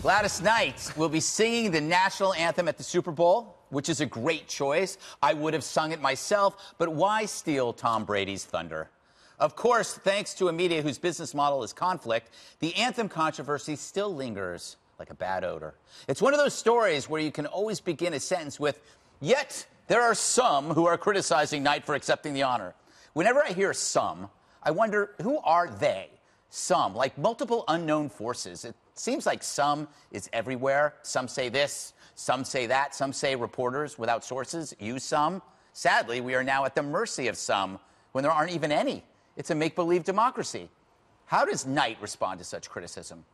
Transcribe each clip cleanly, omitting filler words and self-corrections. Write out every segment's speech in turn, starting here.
Gladys Knight will be singing the national anthem at the Super Bowl, which is a great choice. I would have sung it myself, but why steal Tom Brady's thunder? Of course, thanks to a media whose business model is conflict, the anthem controversy still lingers like a bad odor. It's one of those stories where you can always begin a sentence with, "Yet there are some who are criticizing Knight for accepting the honor." Whenever I hear some, I wonder, who are they? Some, like multiple unknown forces. It seems like some is everywhere. Some say this, some say that, some say reporters without sources use some. Sadly, we are now at the mercy of some when there aren't even any. It's a make-believe democracy. How does Knight respond to such criticism?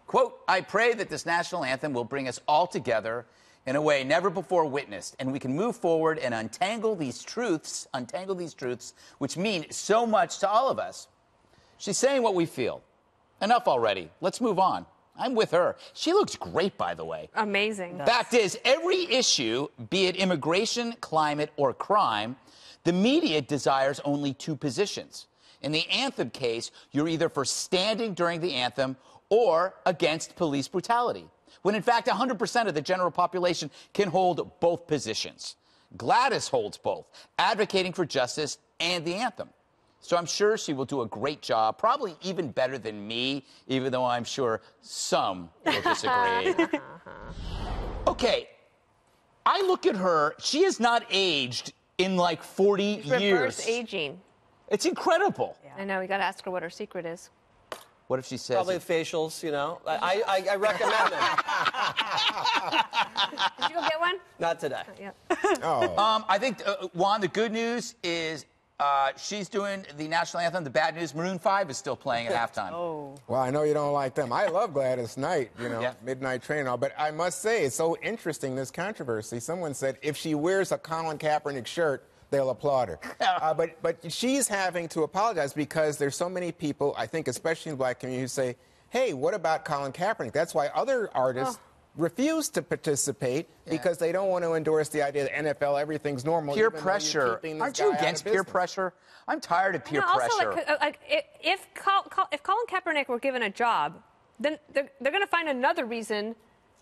Quote, "I pray that this national anthem will bring us all together in a way never before witnessed, and we can move forward and untangle these truths, which mean so much to all of us." She's saying what we feel. Enough already. Let's move on. I'm with her. She looks great, by the way. Amazing. Fact is, every issue, be it immigration, climate, or crime, the media desires only two positions. In the anthem case, you're either for standing during the anthem or against police brutality, when in fact 100% of the general population can hold both positions. Gladys holds both, advocating for justice and the anthem. So I'm sure she will do a great job, probably even better than me, even though I'm sure some will disagree. Okay, I look at her. She has not aged in like 40 years. Reverse aging. It's incredible. Yeah. I know, we got to ask her what her secret is. What if she says... Probably facials, you know. I recommend them. Did you go get one? Not today. Yep. Oh. I think, Juan, the good news is she's doing the national anthem. The bad news, Maroon 5 is still playing at halftime. Oh. Well, I know you don't like them. I love Gladys Knight, you know, Midnight Train and all. But I must say, it's so interesting, this controversy. Someone said if she wears a Colin Kaepernick shirt, they'll applaud her. But she's having to apologize because there's so many people, I think, especially in the black community, who say, hey, what about Colin Kaepernick? That's why other artists refuse to participate because they don't want to endorse the idea that NFL, everything's normal. Peer pressure. Aren't you against peer pressure? I'm tired of peer pressure. Also, if Colin Kaepernick were given a job, then they're going to find another reason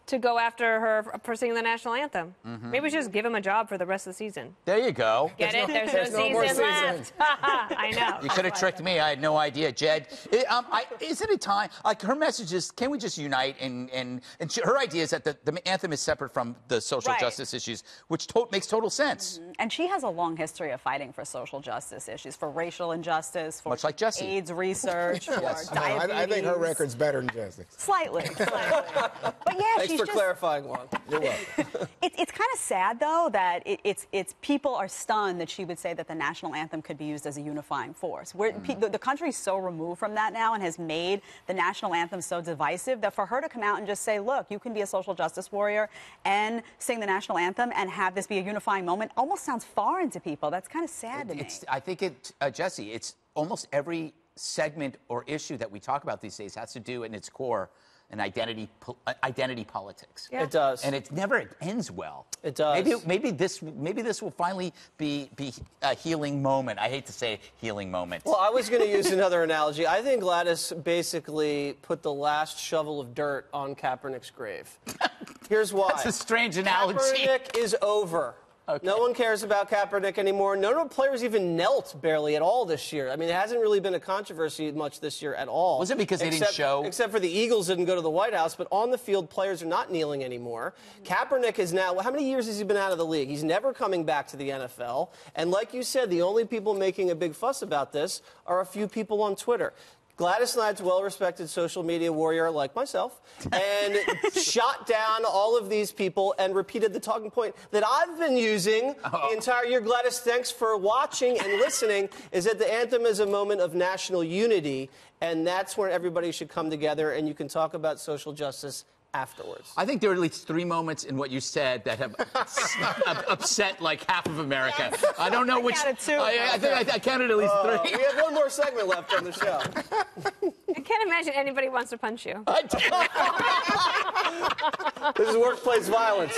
to go after her for singing the national anthem. Maybe we should just give him a job for the rest of the season. There you go. Get it? There's no season left. I know. You could have tricked me. I had no idea, Jed. Isn't it time? Like, her message is, can we just unite? And her idea is that the anthem is separate from the social justice issues, which makes total sense. And she has a long history of fighting for social justice issues, for racial injustice, for much like Jesse. AIDS research, for diabetes. I think her record's better than Jesse's. Slightly. But yeah, Thanks for clarifying, Juan. You're welcome. It's kind of sad, though, that it's people are stunned that she would say that the national anthem could be used as a unifying force. The country's so removed from that now and has made the national anthem so divisive that for her to come out and just say, look, you can be a social justice warrior and sing the national anthem and have this be a unifying moment almost sounds foreign to people. That's kind of sad to me. I think Jesse, it's almost every segment or issue that we talk about these days has to do in its core and identity politics. Yeah. It does, and it never ends well. It does. Maybe this will finally be a healing moment. I hate to say healing moment. Well, I was going to use another analogy. I think Gladys basically put the last shovel of dirt on Kaepernick's grave. Here's why. That's a strange analogy. Kaepernick is over. Okay. No one cares about Kaepernick anymore. None of the players even knelt barely at all this year. I mean, it hasn't really been a controversy much this year at all. Was it because they didn't show? Except for the Eagles didn't go to the White House, but on the field, players are not kneeling anymore. Kaepernick is now, how many years has he been out of the league? He's never coming back to the NFL. And like you said, the only people making a big fuss about this are a few people on Twitter. Gladys Knight's a well-respected social media warrior like myself and shot down all of these people and repeated the talking point that I've been using the entire year. Gladys, thanks for watching and listening, is that the anthem is a moment of national unity, and that's where everybody should come together and you can talk about social justice afterwards. I think there are at least 3 moments in what you said that have upset like half of America. Yes. I don't know which. I think I counted at least 3. We have one more segment left on the show. I can't imagine anybody wants to punch you. This is workplace violence.